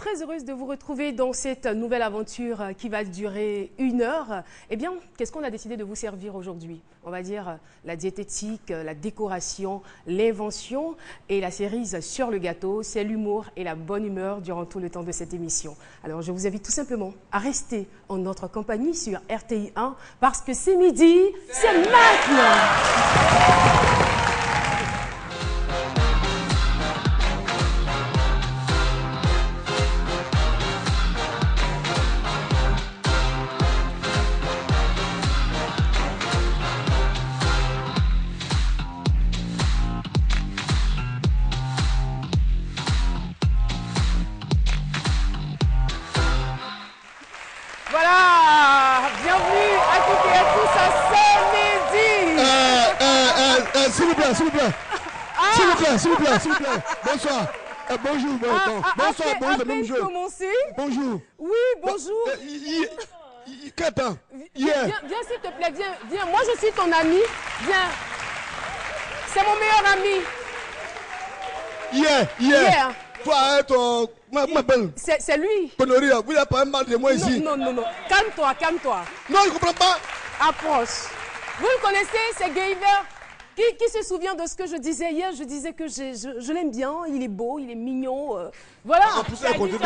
très heureuse de vous retrouver dans cette nouvelle aventure qui va durer 1 heure. Eh bien, qu'est-ce qu'on a décidé de vous servir aujourd'hui? On va dire la diététique, la décoration, l'invention et la cerise sur le gâteau. C'est l'humour et la bonne humeur durant tout le temps de cette émission. Alors, je vous invite tout simplement à rester en notre compagnie sur RTI 1 parce que c'est midi, c'est maintenant. S'il vous plaît. Bonsoir. Bonjour. Bonsoir, bonjour, même jeu. Bonjour. Oui, bonjour. Qu'attends? Viens, s'il te plaît, viens. Moi, je suis ton ami. Viens. C'est mon meilleur ami. Hier. Toi, ton... Ma belle. C'est lui. Honoré, vous n'avez pas mal de moi ici. Non. Calme-toi. Non, je ne comprends pas. Approche. Vous le connaissez, c'est Gayver. Qui se souvient de ce que je disais hier? Je disais que je l'aime bien, il est beau, il est mignon. Voilà. En plus, elle continue de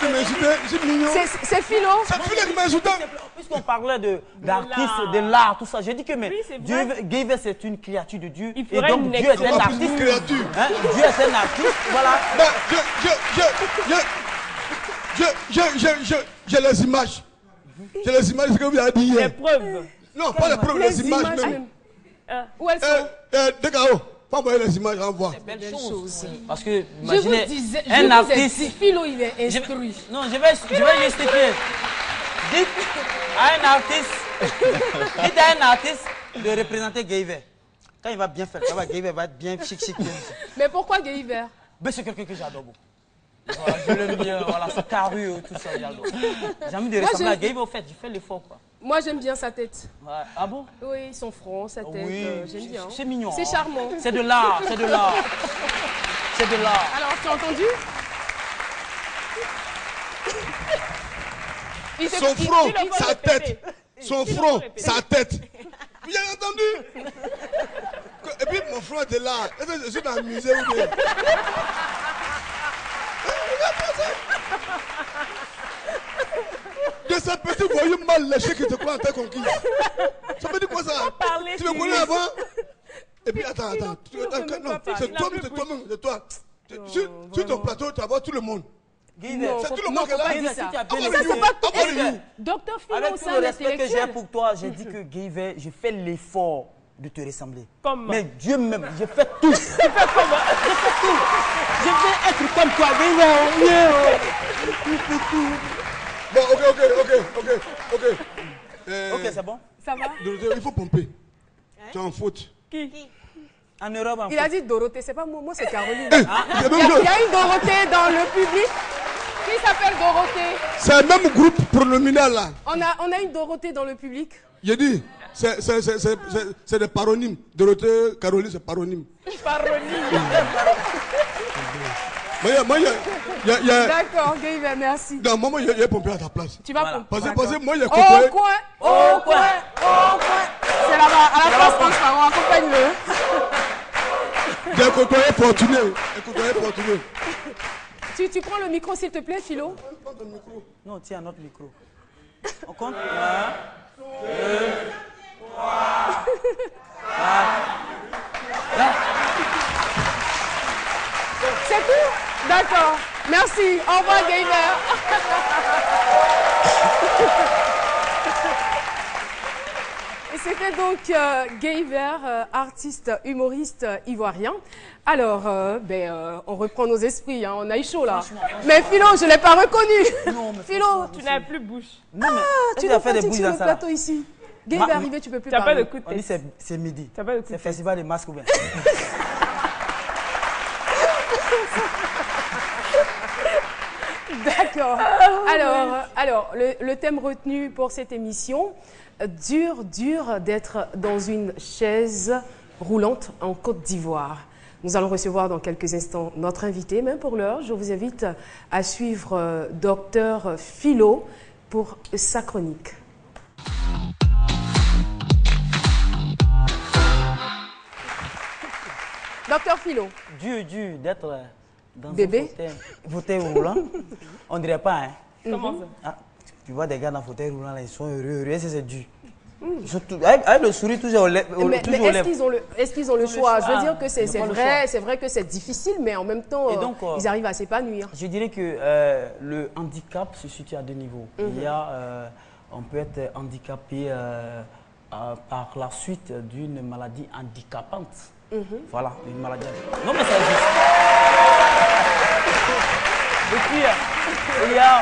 m'insulter. C'est mignon. C'est Philo. C'est Philo qui m'insulte. Puisqu'on parlait d'artistes, de l'art, tout ça, j'ai dit que Gayver, c'est une créature de Dieu. Et donc Dieu est un artiste. Dieu est un artiste, voilà. J'ai les images. J'ai les images, ce que vous avez dit hier. Les preuves. Non, pas les preuves, les images même. Où elles sont? Dégao, pas envoyer les images, renvoie. C'est belle chose. Parce que, imaginez, un artiste. Philo, il est instruit. Non, je vais justifier. Dites à un artiste de représenter Gayver. Quand il va bien faire, Gayver va être bien chic. Mais pourquoi Gayver? Ben, c'est quelqu'un que j'adore beaucoup. Voilà, je l'aime bien, voilà, sa carrure, tout ça, j'adore. J'ai envie de ressembler à Gayver, au fait, je fais l'effort, quoi. Moi, j'aime bien sa tête. Ouais. Ah bon? Oui, son front, sa tête, oui, j'aime bien. C'est mignon. C'est charmant. C'est de l'art. Alors, tu as entendu? Son front, sa tête. Son front, sa tête. Vous avez entendu? Et puis mon front était là. Est-ce que je suis dans le musée ou bien? De ces petits voyous mal léchés qui te croient en terre conquise. Ça veut dire quoi ça? Tu me connais avant? Et puis attends. Non, c'est toi. Sur ton plateau, tu vas voir tout le monde. C'est tout le monde qui est là. Docteur Philo, avec tout le respect que j'ai pour toi, j'ai dit que Gayver, je fais l'effort de te ressembler. Comment? Mais Dieu même, je fais tout. Tu fais comment? Je fais tout. Je vais être comme toi, Gayver. Bon, ok. Ok, c'est bon? Ça va? Il faut pomper. Tu es en faute. Qui? En Europe, en Il a dit Dorothée, c'est pas moi, c'est Caroline. Il y a une Dorothée dans le public. Qui s'appelle Dorothée? C'est le même groupe pronominal là. On a une Dorothée dans le public. J'ai dit, c'est des paronymes. Dorothée, Caroline, c'est paronyme. D'accord, Gayver, merci. Non, moi, il a pompé à ta place. Tu vas pomper. Parce que moi, il a Au côtoyé. coin. C'est là-bas, à la place transparent, accompagne-le. J'ai côtoyé Fortuné. Tu prends le micro, s'il te plaît, Philo? Non, tiens, notre micro. On compte 1, 2, 3, 4. C'est tout? D'accord. Merci. Au revoir, Gayver. Et c'était donc Gayver, artiste, humoriste ivoirien. Alors, on reprend nos esprits, hein, on a eu chaud là. Mais Philo, je ne l'ai pas reconnu. Non, mais Philo, Tu n'as plus bouche. Non, mais tu as fait des bouilles sur dans le ça. plateau ici. Gayver arrivé, tu ne peux plus Tu n'as pas parler. de coup de On dit tête. c'est midi. Tu n'as pas de coup de C'est tête. festival des masques ou bien? D'accord. Alors, le thème retenu pour cette émission, dur d'être dans une chaise roulante en Côte d'Ivoire. Nous allons recevoir dans quelques instants notre invité, mais pour l'heure, je vous invite à suivre Dr Philo pour sa chronique. Docteur Philo. Dur d'être dans bébé. un fauteuil roulant. On dirait pas, hein? Comment ça? Ah, tu vois des gars dans le fauteuil roulant, là, ils sont heureux, c'est dur. Ils sont avec le sourire toujours au lèvres. Mais est-ce qu'ils ont le choix? Je veux dire que c'est vrai que c'est difficile, mais en même temps, donc, ils arrivent à s'épanouir. Je dirais que le handicap se situe à deux niveaux. Il y a, on peut être handicapé par la suite d'une maladie handicapante. Voilà, une maladie. Non, mais ça existe. Et puis, il y a...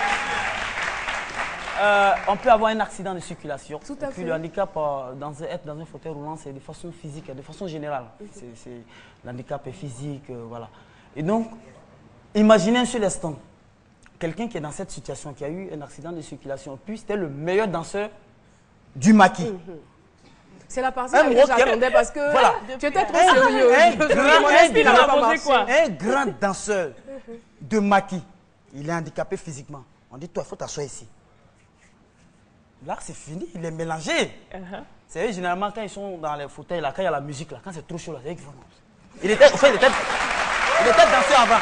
on peut avoir un accident de circulation. Tout à fait. Puis le handicap, être dans un fauteuil roulant, c'est de façon physique, de façon générale. L'handicap est physique, voilà. Et donc, imaginez un seul instant, quelqu'un qui est dans cette situation, qui a eu un accident de circulation, puis c'était le meilleur danseur du maquis. C'est la partie que j'attendais parce que voilà. Tu étais trop sérieux. Un grand danseur de maquis, il est handicapé physiquement. On dit, toi, il faut t'asseoir ici. Là, c'est fini, il est mélangé. C'est généralement quand ils sont dans les fauteuils, là, quand il y a la musique, là, quand c'est trop chaud, là, c'est eux qui font. Il était danseur avant.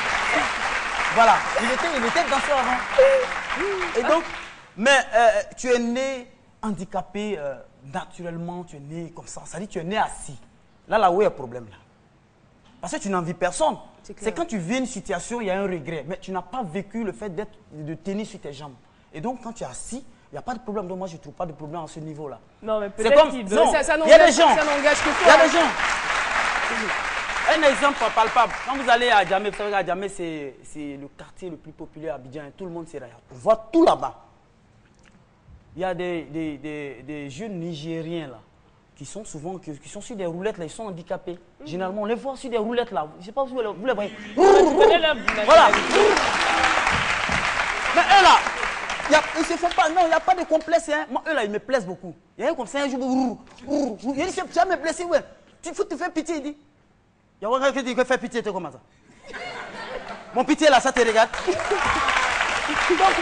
Voilà, il était danseur avant. Et donc, mais tu es né handicapé naturellement, tu es né comme ça. Ça dit, tu es né assis. Là où il y a un problème, là. Parce que tu n'envies personne. C'est quand tu vis une situation, il y a un regret. Mais tu n'as pas vécu le fait de tenir sur tes jambes. Et donc, quand tu es assis, il n'y a pas de problème. Donc, moi, je ne trouve pas de problème à ce niveau-là. Non, mais peut-être qu'il non, il y a des gens. Ça n'engage que toi. Il y a des gens. Un exemple palpable. Quand vous allez à Djamé, vous savez qu'à Djamé, c'est le quartier le plus populaire à Abidjan. Tout le monde s'y regarde. On voit tout là-bas. Il y a des jeunes Nigériens là, qui sont souvent qui sont sur des roulettes, là, ils sont handicapés. Généralement, on les voit sur des roulettes là. Je ne sais pas si vous les voyez. Voilà. Mais eux là, ils se font pas, non, il n'y a pas de complexe. Hein. Moi, eux là, ils me plaisent beaucoup. Il y a un comme ça, un jour, il dit, tu vas me blesser, ouais. Il faut te faire pitié, il dit. Il y a quelqu'un qui dit que faire pitié, tu comment ça? Mon pitié là, ça te regarde. Donc,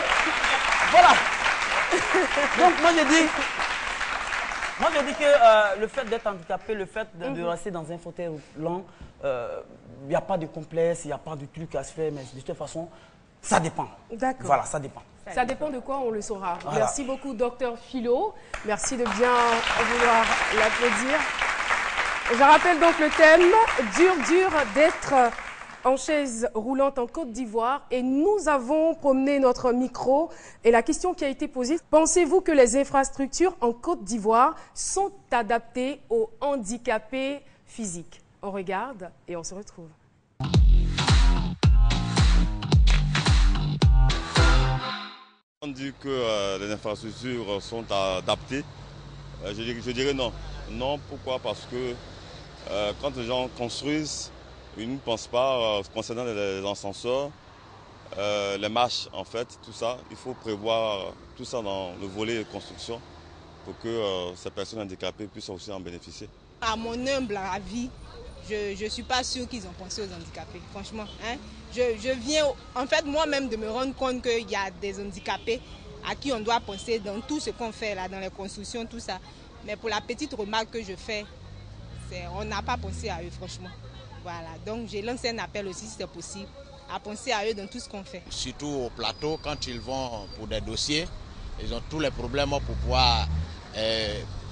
voilà. Donc moi je dis que le fait d'être handicapé, le fait de rester dans un fauteuil roulant, il n'y a pas de complexe, il n'y a pas de truc à se faire, mais de toute façon, ça dépend. D'accord. Voilà, ça dépend. Ça dépend de quoi, on le saura. Voilà. Merci beaucoup, Dr Philo. Merci de bien vouloir l'applaudir. Je rappelle donc le thème, dur d'être en chaise roulante en Côte d'Ivoire, et nous avons promené notre micro et la question qui a été posée, pensez-vous que les infrastructures en Côte d'Ivoire sont adaptées aux handicapés physiques? On regarde et on se retrouve. On dit que les infrastructures sont adaptées. Je dirais non. Non, pourquoi? Parce que quand les gens construisent, ils ne pensent pas concernant les ascenseurs, les marches, en fait, tout ça. Il faut prévoir tout ça dans le volet construction pour que ces personnes handicapées puissent aussi en bénéficier. À mon humble avis, je ne suis pas sûre qu'ils ont pensé aux handicapés, franchement. Hein? Je viens, en fait, moi-même de me rendre compte qu'il y a des handicapés à qui on doit penser dans tout ce qu'on fait là, dans les constructions, tout ça. Mais pour la petite remarque que je fais, on n'a pas pensé à eux, franchement. Voilà, donc j'ai lancé un appel aussi, si c'est possible, à penser à eux dans tout ce qu'on fait. Surtout au plateau, quand ils vont pour des dossiers, ils ont tous les problèmes pour pouvoir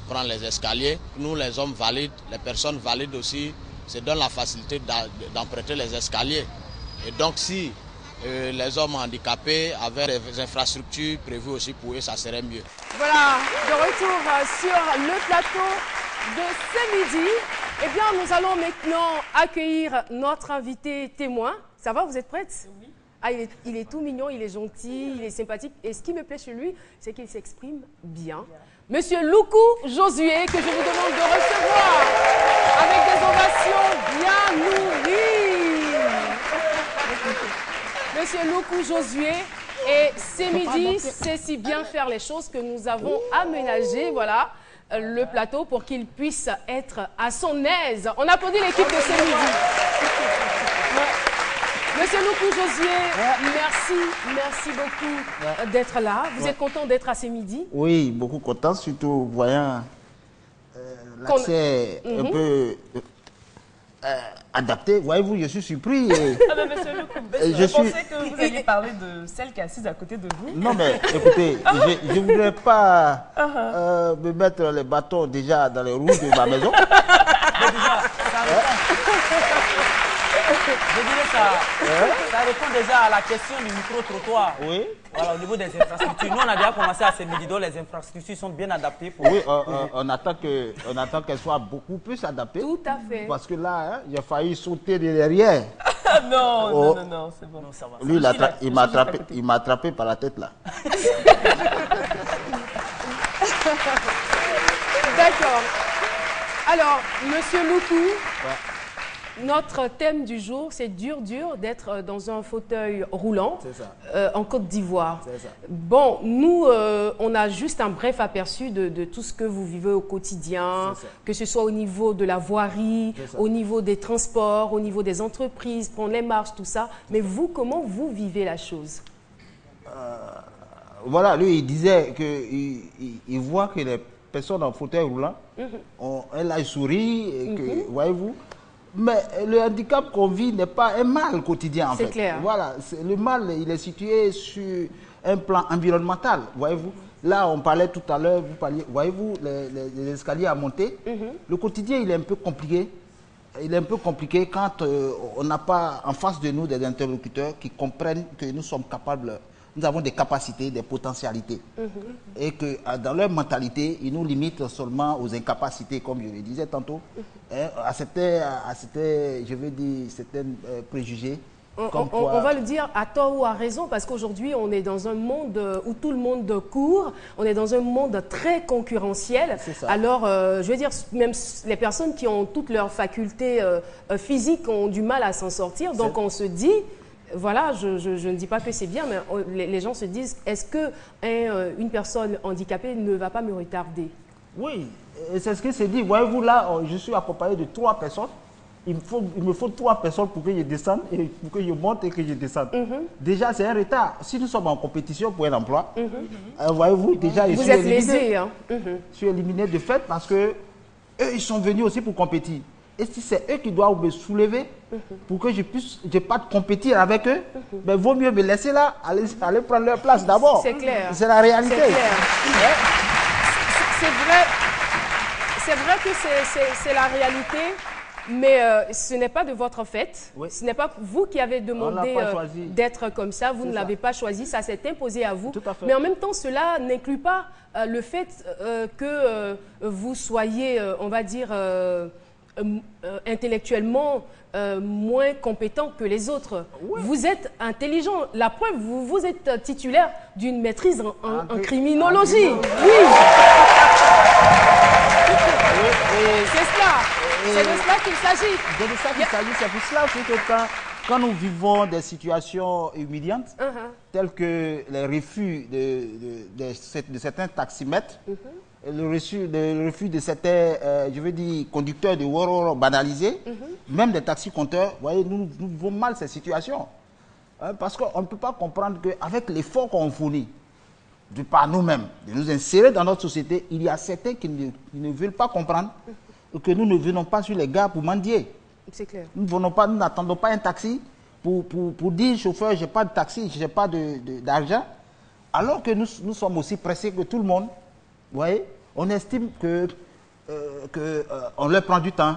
prendre les escaliers. Nous, les hommes valides, les personnes valides aussi, se donnent la facilité d'emprunter les escaliers. Et donc si les hommes handicapés avaient des infrastructures prévues aussi pour eux, ça serait mieux. Voilà, de retour sur le plateau de ce midi. Eh bien, nous allons maintenant accueillir notre invité témoin. Ça va, vous êtes prête? Oui. Ah, il est tout mignon, il est gentil, il est sympathique. Et ce qui me plaît chez lui, c'est qu'il s'exprime bien. Monsieur Loukou Josué, que je vous demande de recevoir avec des ovations bien nourries. Monsieur Loukou Josué, et ce midi, c'est si bien faire les choses que nous avons aménagé, voilà, le plateau pour qu'il puisse être à son aise. On applaudit l'équipe de ce midi. Monsieur Loukou Josier, merci beaucoup d'être là. Vous êtes content d'être à ce midi? Oui, beaucoup content, surtout voyant l'accès un peu adapté. Voyez-vous, je suis surpris. Ah ben, monsieur Loukou, je pensais que vous alliez parler de celle qui est assise à côté de vous. Non, mais écoutez, je ne voudrais pas me mettre les bâtons déjà dans les roues de ma maison. Mais déjà, je dirais ça répond déjà à la question du micro-trottoir. Oui. Voilà, au niveau des infrastructures. Nous, on a déjà commencé à ce midi, donc les infrastructures sont bien adaptées. Oui, on attend qu'elles soient beaucoup plus adaptées. Tout à fait. Parce que là, j'ai failli sauter de derrière. Non, c'est bon. Non, ça va. Lui, il m'a attrapé par la tête là. D'accord. Alors, monsieur Loukou, notre thème du jour, c'est dur d'être dans un fauteuil roulant en Côte d'Ivoire. Bon, nous, on a juste un bref aperçu de tout ce que vous vivez au quotidien, que ce soit au niveau de la voirie, au niveau des transports, au niveau des entreprises, prendre les marches, tout ça. Mais vous, comment vous vivez la chose? Voilà, lui, il disait qu'il voit que les personnes en fauteuil roulant, elle sourit, et que, voyez-vous. Mais le handicap qu'on vit n'est pas un mal quotidien, en fait. C'est clair. Voilà, le mal, il est situé sur un plan environnemental, voyez-vous. Là, on parlait tout à l'heure, vous parliez, voyez-vous, les escaliers à monter. Le quotidien, il est un peu compliqué. Il est un peu compliqué quand on n'a pas en face de nous des interlocuteurs qui comprennent que nous sommes capables. Nous avons des capacités, des potentialités. Et que dans leur mentalité, ils nous limitent seulement aux incapacités, comme je le disais tantôt, à certains, je veux dire, certains préjugés. On va le dire à tort ou à raison, parce qu'aujourd'hui, on est dans un monde où tout le monde court, on est dans un monde très concurrentiel. Alors, je veux dire, même les personnes qui ont toutes leurs facultés physiques ont du mal à s'en sortir. Donc, on se dit... Voilà, je ne dis pas que c'est bien, mais les gens se disent, est-ce qu'une personne handicapée ne va pas me retarder? Oui, c'est ce qui se dit. Voyez-vous, là, je suis accompagné de 3 personnes. Il me faut 3 personnes pour que je descende, et pour que je monte et que je descende. Déjà, c'est un retard. Si nous sommes en compétition pour un emploi, voyez-vous, déjà, vous êtes lésé, hein? Je suis éliminé de fait parce que eux, ils sont venus aussi pour compétir. Et si c'est eux qui doivent me soulever pour que je n'ai pas de compétir avec eux, ben vaut mieux me laisser là, aller prendre leur place d'abord. C'est clair. C'est la réalité. C'est vrai que c'est la réalité, mais ce n'est pas de votre fait. Ce n'est pas vous qui avez demandé d'être comme ça. Vous ne l'avez pas choisi. Ça s'est imposé à vous. Mais en même temps, cela n'inclut pas le fait que vous soyez, on va dire... intellectuellement moins compétent que les autres. Vous êtes intelligent. La preuve, vous êtes titulaire d'une maîtrise en criminologie. Oui. C'est cela. C'est de cela qu'il s'agit. C'est de ça qu'il s'agit. C'est pour cela que quand nous vivons des situations humiliantes, telles que les refus de certains taximètres, le refus de certains, je veux dire, conducteurs de Woro banalisés, même des taxi-compteurs, vous voyez, nous vivons mal ces situations. Parce qu'on ne peut pas comprendre qu'avec l'effort qu'on fournit, de par nous-mêmes, de nous insérer dans notre société, il y a certains qui ne veulent pas comprendre que nous ne venons pas sur les gares pour mendier. C'est clair. Nous n'attendons pas un taxi pour dire, chauffeur, je n'ai pas de taxi, je n'ai pas d'argent, alors que nous sommes aussi pressés que tout le monde. Vous voyez, on estime qu'on leur prend du temps.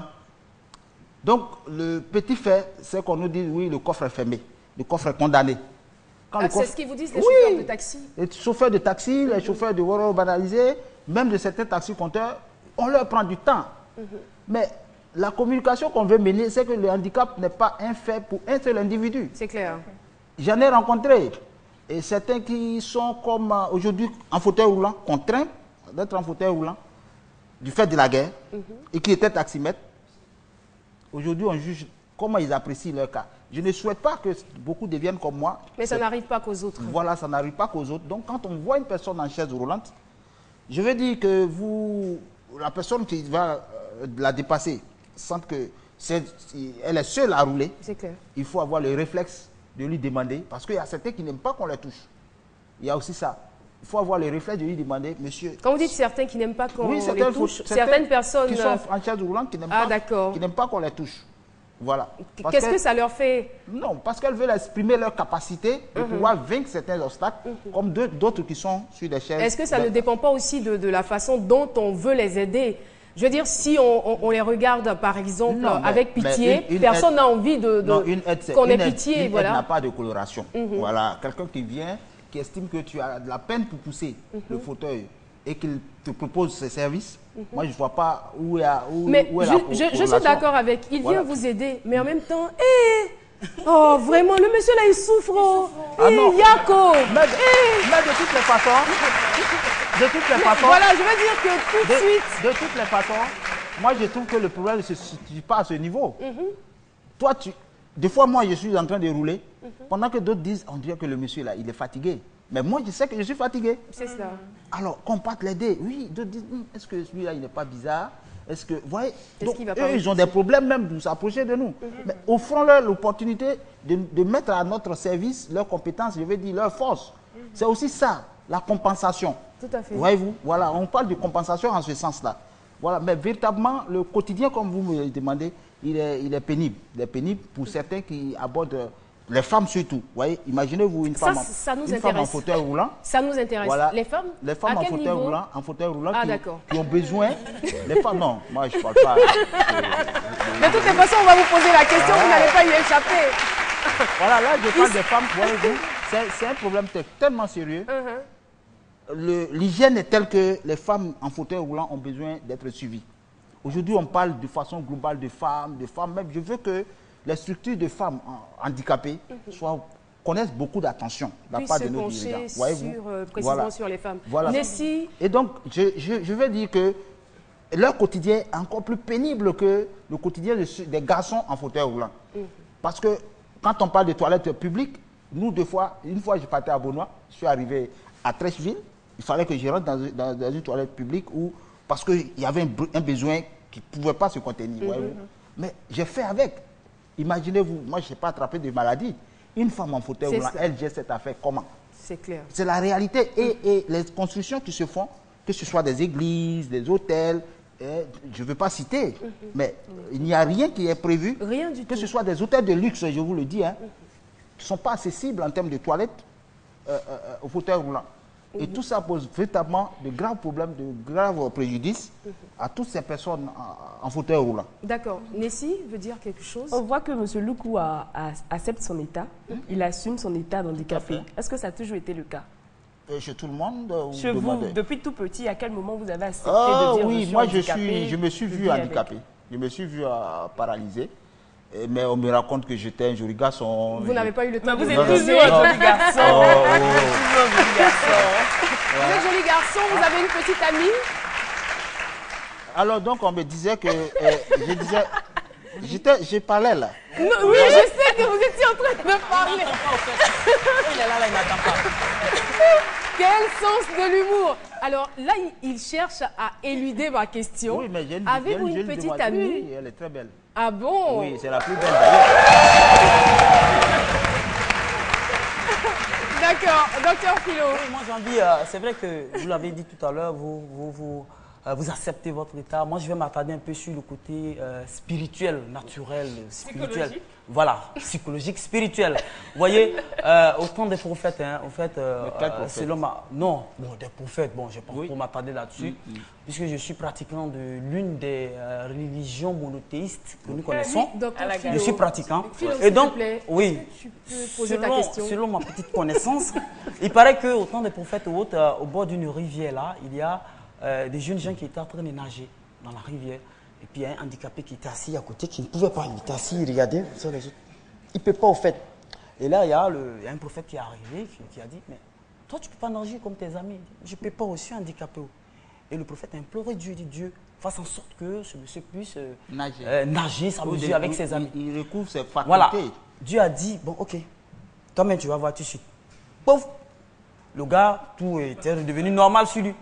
Donc, le petit fait, c'est qu'on nous dit, oui, le coffre est fermé, le coffre est condamné. C'est ce qu'ils vous disent les chauffeurs de taxi? Les chauffeurs de taxi, les chauffeurs de Woro banalisés, même de certains taxi-compteurs, on leur prend du temps. Mais la communication qu'on veut mener, c'est que le handicap n'est pas un fait pour un seul individu. C'est clair. J'en ai rencontré. Et certains qui sont comme aujourd'hui en fauteuil roulant, contraints d'être en fauteuil roulant, du fait de la guerre, et qui étaient taximètres. Aujourd'hui, on juge comment ils apprécient leur cas. Je ne souhaite pas que beaucoup deviennent comme moi. Mais ça n'arrive pas qu'aux autres. Voilà, ça n'arrive pas qu'aux autres. Donc, quand on voit une personne en chaise roulante, je veux dire que la personne qui va la dépasser, sent qu'elle est seule à rouler. C'est clair. Il faut avoir le réflexe de lui demander, parce qu'il y a certains qui n'aiment pas qu'on les touche. Il y a aussi ça. Il faut avoir le réflexe de lui demander, monsieur... Quand vous dites certains qui n'aiment pas qu'on les touche, certaines personnes... qui sont en chaise roulante, qui n'aiment pas qu'on les touche. Voilà. Qu'est-ce que ça leur fait? Non, parce qu'elles veulent exprimer leur capacité de pouvoir vaincre certains obstacles, comme d'autres qui sont sur des chaises. Est-ce que ça ne dépend pas aussi de la façon dont on veut les aider? Je veux dire, si on les regarde, par exemple, avec pitié, personne n'a envie qu'on ait pitié. Une aide n'a pas de coloration. Voilà, quelqu'un qui vient, qui estime que tu as de la peine pour pousser le fauteuil et qu'il te propose ses services, moi je ne vois pas où est la je suis d'accord avec, il vient vous aider, mais en même temps, oh vraiment, le monsieur là il souffre, Yako. Mais de toutes les façons, voilà, je veux dire que tout de suite... De toutes les façons, moi je trouve que le problème ne se situe pas à ce niveau. Toi, des fois moi je suis en train de rouler, pendant que d'autres disent, on dirait que le monsieur là, il est fatigué. Mais moi, je sais que je suis fatigué. C'est ça. Alors, qu'on parte l'aider. Oui, d'autres disent, est-ce que celui-là, il n'est pas bizarre? Est-ce que, vous voyez, ils ont des problèmes même de s'approcher de nous. Mais offrons-leur l'opportunité de mettre à notre service leurs compétences, je veux dire, leurs forces. C'est aussi ça, la compensation. Tout à fait. Voyez-vous, voilà, on parle de compensation en ce sens-là. Voilà, mais véritablement, le quotidien, comme vous me demandez, il est pénible. Il est pénible pour certains qui abordent... Les femmes surtout, voyez, imaginez-vous une femme en fauteuil roulant. Ça nous intéresse. Voilà. Les femmes en fauteuil roulant, qui ont besoin. Les femmes, non, moi je ne parle pas. De toutes les façons, on va vous poser la question, vous n'allez pas y échapper. Voilà, là je parle des femmes, voyez-vous, c'est un problème tellement sérieux. L'hygiène est telle que les femmes en fauteuil roulant ont besoin d'être suivies. Aujourd'hui, on parle de façon globale de femmes, même. Je veux que les structures de femmes handicapées connaissent beaucoup d'attention de la part de nos dirigeants. Précisément sur les femmes. Voilà. Et donc, je veux dire que leur quotidien est encore plus pénible que le quotidien des garçons en fauteuil roulant. Parce que quand on parle de toilettes publiques, nous, une fois je partais à Beaunois, je suis arrivé à Trècheville, il fallait que je rentre dans une toilette publique parce qu'il y avait un besoin qui ne pouvait pas se contenir. Mais j'ai fait avec. Imaginez-vous, moi je ne sais pas attraper de maladie. Une femme en fauteuil roulant, elle gère cette affaire comment? C'est clair. C'est la réalité. Et les constructions qui se font, que ce soit des églises, des hôtels, je ne veux pas citer, mais il n'y a rien qui est prévu. Rien du tout. Que ce soit des hôtels de luxe, je vous le dis, qui ne sont pas accessibles en termes de toilettes au fauteuil roulant. Et tout ça pose véritablement de graves problèmes, de graves préjudices à toutes ces personnes en fauteuil roulant. D'accord. Nessie veut dire quelque chose? On voit que M. Loukou accepte son état, il assume son état d'handicapé. Est-ce que ça a toujours été le cas? Chez tout le monde? Chez vous, depuis tout petit, à quel moment vous avez accepté de dire oui, moi je me suis vu handicapé. Je me suis vu paralysé. Mais on me raconte que j'étais un joli garçon. Vous n'avez pas eu le temps de... Vous êtes toujours un joli garçon. Vous êtes joli garçon, vous avez une petite amie. Alors donc on me disait que... je parlais là. Non, oui, je sais que vous étiez en train de parler. Il est là, il n'attend pas. Quel sens de l'humour! Alors là, il cherche à éluder ma question. Oui, mais avez-vous une petite amie? Oui, elle est très belle. Ah bon? Oui, c'est la plus belle d'ailleurs. D'accord, docteur Philo. Oui, moi j'ai envie, c'est vrai que vous l'avez dit tout à l'heure, vous acceptez votre état. Moi je vais m'attarder un peu sur le côté spirituel, naturel, spirituel. Voilà, psychologique, spirituel. Vous voyez, au temps des prophètes, hein, en fait, selon ma... Non, bon, des prophètes, bon, je ne vais pas trop m'attarder là-dessus, puisque je suis pratiquant de l'une des religions monothéistes que nous connaissons. Je suis pratiquant. Philo, et donc, plaît, oui, tu peux poser ta question. Selon ma petite connaissance, il paraît qu'au temps des prophètes ou autres, au bord d'une rivière, là, il y a des jeunes gens qui étaient en train de nager dans la rivière. Et puis il y a un handicapé qui était assis à côté, qui ne pouvait pas. Il était assis, il regardait sur les autres. Il ne peut pas au fait. Et là, il y a un prophète qui est arrivé, qui a dit, mais toi, tu ne peux pas nager comme tes amis. Je ne peux pas aussi handicapé. Et le prophète a imploré Dieu, dit Dieu, fasse en sorte que ce monsieur puisse nager sa mesure avec ses amis. Il recouvre ses facultés. Voilà. Dieu a dit, bon, ok, toi-même, tu vas voir tout de suite. Pouf! Le gars, tout était devenu normal sur lui.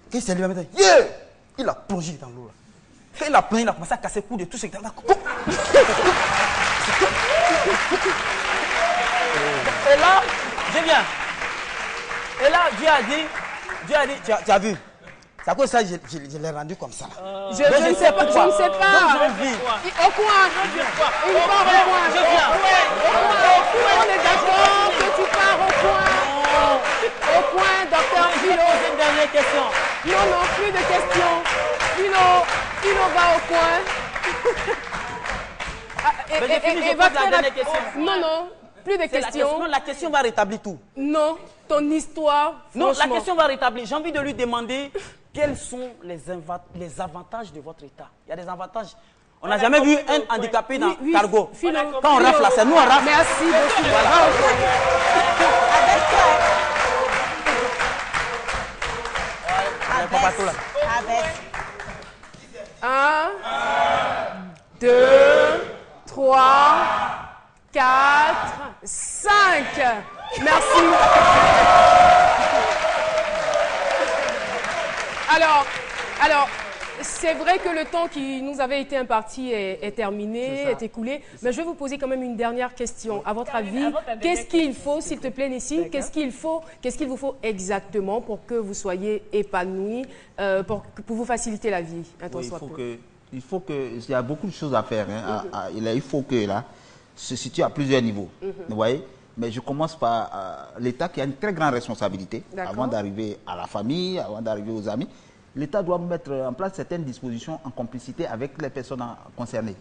Qu'est-ce que lui a dit? Yeah! Il a plongé dans l'eau. Quand il a plongé, il a commencé à casser le cou de tout ce qui était là. Et là, je viens. Et là, Dieu a dit, tu as vu, c'est à cause de ça que je l'ai rendu comme ça. Je ne sais pas. Je ne sais pas. Au coin. Il part au coin. Je viens. On est d'accord que tu pars au coin. Au coin, docteur Philo. Une dernière question. Non, plus de questions. Philo va au coin. Et va faire la dernière question. Non, plus de questions. La question va rétablir tout. Non, ton histoire. Non, la question va rétablir. J'ai envie de lui demander quels sont les avantages de votre État. Il y a des avantages. On n'a jamais vu un handicapé dans cargo. Quand on rafle là, c'est nous on rafle. Merci beaucoup. Voilà. Avec. 1, 2, 3, 4, 5. Merci. Alors, c'est vrai que le temps qui nous avait été imparti est terminé, est écoulé. Mais je vais vous poser quand même une dernière question. À votre avis, qu'est-ce qu'il faut, s'il te plaît, Nessie, qu'est-ce qu'il vous faut exactement pour que vous soyez épanoui, pour vous faciliter la vie, il y a beaucoup de choses à faire. Hein. Il faut que là, se situe à plusieurs niveaux. Vous voyez? Mais je commence par l'État qui a une très grande responsabilité avant d'arriver à la famille, avant d'arriver aux amis. L'État doit mettre en place certaines dispositions en complicité avec les personnes concernées.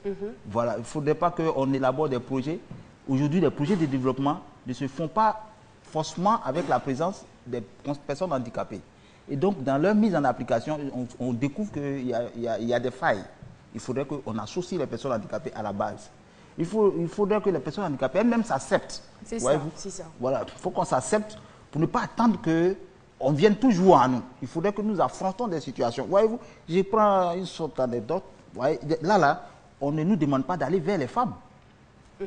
Voilà, il ne faudrait pas qu'on élabore des projets. Aujourd'hui, les projets de développement ne se font pas forcément avec la présence des personnes handicapées. Et donc, dans leur mise en application, on découvre qu'il y a des failles. Il faudrait qu'on associe les personnes handicapées à la base. Il faudrait que les personnes handicapées elles-mêmes s'acceptent. C'est ça. Voilà, il faut qu'on s'accepte pour ne pas attendre qu'on vienne toujours à nous. Il faudrait que nous affrontons des situations. Voyez-vous, je prends une sorte d'anecdote. Là, on ne nous demande pas d'aller vers les femmes.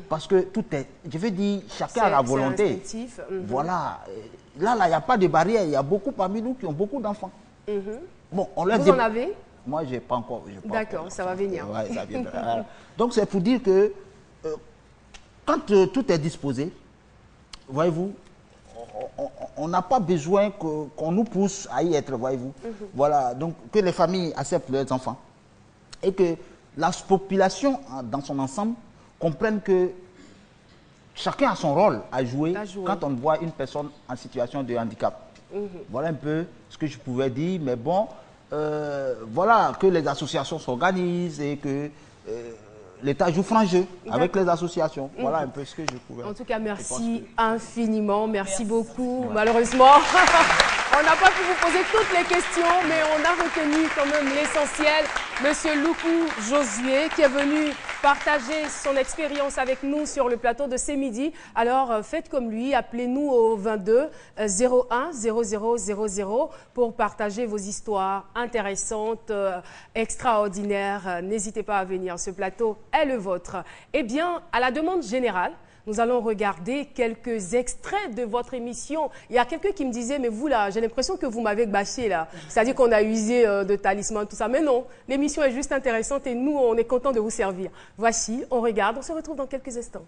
Parce que tout est, je veux dire, chacun a la volonté. Voilà. Là, il n'y a pas de barrière. Il y a beaucoup parmi nous qui ont beaucoup d'enfants. Bon, on leur Vous en avez? Moi, je n'ai pas encore. D'accord, ça va venir. Ouais, ça viendra. Donc, c'est pour dire que quand tout est disposé, voyez-vous, on n'a pas besoin qu'on nous pousse à y être, voyez-vous. Voilà, donc que les familles acceptent leurs enfants et que la population dans son ensemble comprenne que chacun a son rôle à jouer quand on voit une personne en situation de handicap. Voilà un peu ce que je pouvais dire, mais bon, voilà, que les associations s'organisent et que l'État joue franc jeu avec les associations. Voilà un peu ce que je pouvais. En tout cas, merci infiniment. Merci beaucoup. Ouais. Malheureusement, on n'a pas pu vous poser toutes les questions, mais on a retenu quand même l'essentiel. Monsieur Loukou Josué, qui est venu partager son expérience avec nous sur le plateau de C'est Midi. Alors, faites comme lui, appelez-nous au 22 01 0000 pour partager vos histoires intéressantes, extraordinaires. N'hésitez pas à venir. Ce plateau est le vôtre. Eh bien, à la demande générale, nous allons regarder quelques extraits de votre émission. Il y a quelqu'un qui me disait, mais vous là, j'ai l'impression que vous m'avez bâché là. C'est-à-dire qu'on a usé de talismans, tout ça. Mais non, l'émission est juste intéressante et nous, on est content de vous servir. Voici, on regarde, on se retrouve dans quelques instants.